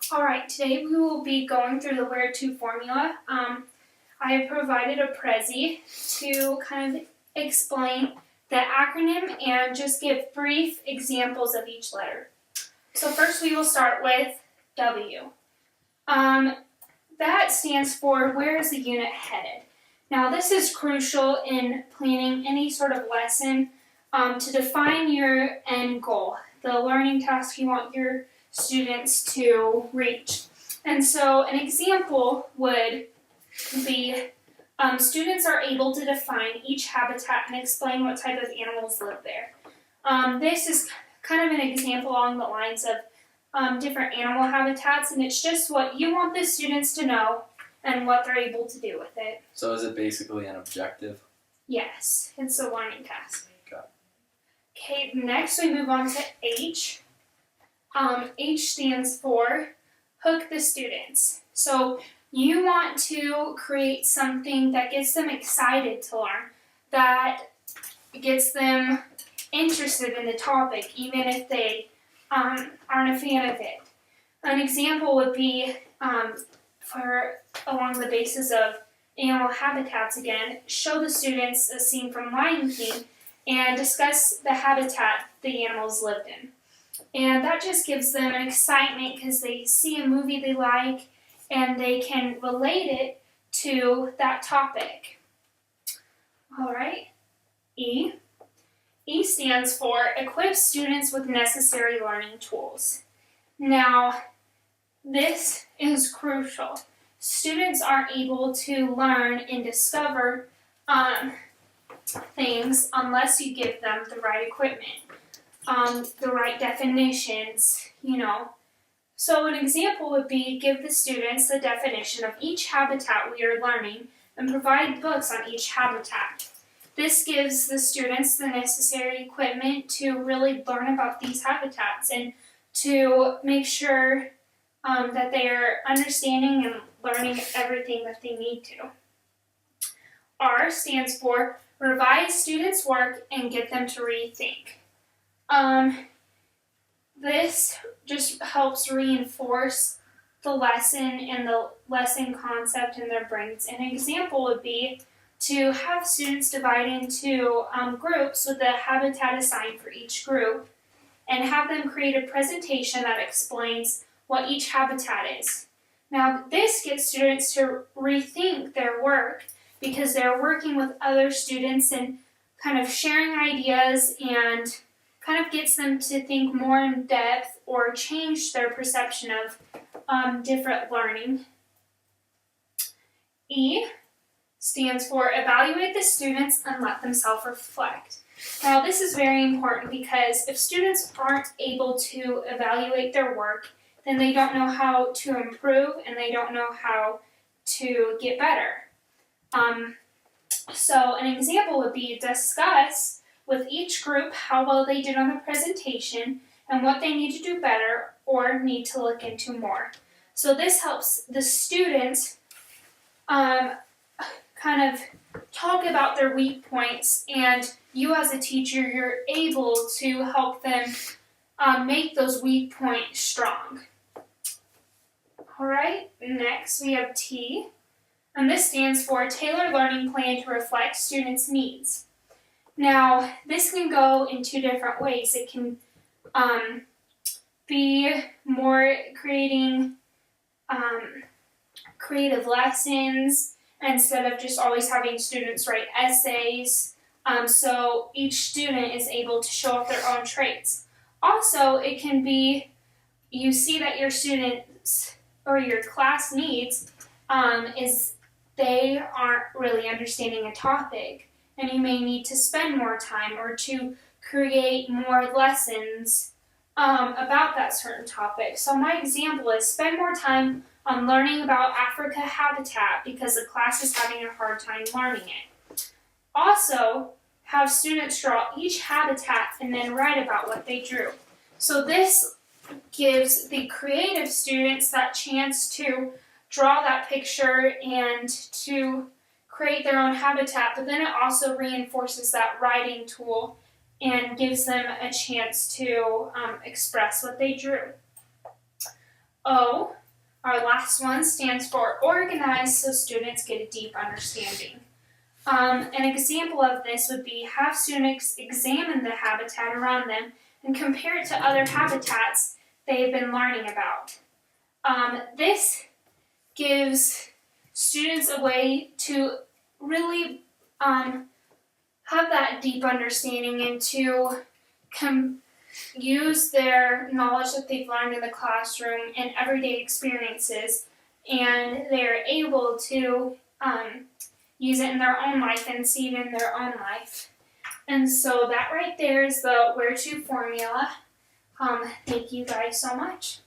Alright, today we will be going through the WHERETO formula. I have provided a Prezi to kind of explain the acronym and just give brief examples of each letter. So first we will start with W. That stands for where is the unit headed. Now this is crucial in planning any sort of lesson to define your end goal, the learning task you want your students to reach. And so an example would be students are able to define each habitat and explain what type of animals live there. This is kind of an example along the lines of different animal habitats, and it's just what you want the students to know and what they're able to do with it. So is it basically an objective? Yes, it's a learning task. Got it. Okay, next we move on to H. H stands for hook the students. So you want to create something that gets them excited to learn, that gets them interested in the topic, even if they aren't a fan of it. An example would be for along the basis of animal habitats again, show the students a scene from Lion King and discuss the habitat the animals lived in. And that just gives them an excitement because they see a movie they like and they can relate it to that topic. Alright, E. E stands for equip students with necessary learning tools. Now, this is crucial. Students aren't able to learn and discover things unless you give them the right equipment. The right definitions, So an example would be give the students the definition of each habitat we are learning and provide books on each habitat. This gives the students the necessary equipment to really learn about these habitats and to make sure that they are understanding and learning everything that they need to. R stands for revise students' work and get them to rethink. This just helps reinforce the lesson and the lesson concept in their brains. An example would be to have students divide into groups with a habitat assigned for each group and have them create a presentation that explains what each habitat is. Now, this gets students to rethink their work because they're working with other students and kind of sharing ideas and kind of gets them to think more in depth or change their perception of different learning. E stands for evaluate the students and let them self-reflect. Now this is very important because if students aren't able to evaluate their work, then they don't know how to improve and they don't know how to get better. So an example would be discuss with each group how well they did on the presentation and what they need to do better or need to look into more. So this helps the students kind of talk about their weak points, and you as a teacher, you're able to help them make those weak points strong. Alright, next we have T, and this stands for Tailor Learning Plan to Reflect Students' Needs. Now, this can go in two different ways. It can be more creating creative lessons instead of just always having students write essays, so each student is able to show off their own traits. Also, it can be you see that your students or your class needs is they aren't really understanding a topic, and you may need to spend more time or to create more lessons about that certain topic. So my example is spend more time on learning about Africa habitat because the class is having a hard time learning it. Also, have students draw each habitat and then write about what they drew. So this gives the creative students that chance to draw that picture and to create their own habitat, but then it also reinforces that writing tool and gives them a chance to express what they drew. O, our last one, stands for organize so students get a deep understanding. An example of this would be have students examine the habitat around them and compare it to other habitats they've been learning about. This gives students a way to really have that deep understanding and to use their knowledge that they've learned in the classroom and everyday experiences, and they're able to use it in their own life and see it in their own life. And so that right there is the WHERETO formula. Thank you guys so much.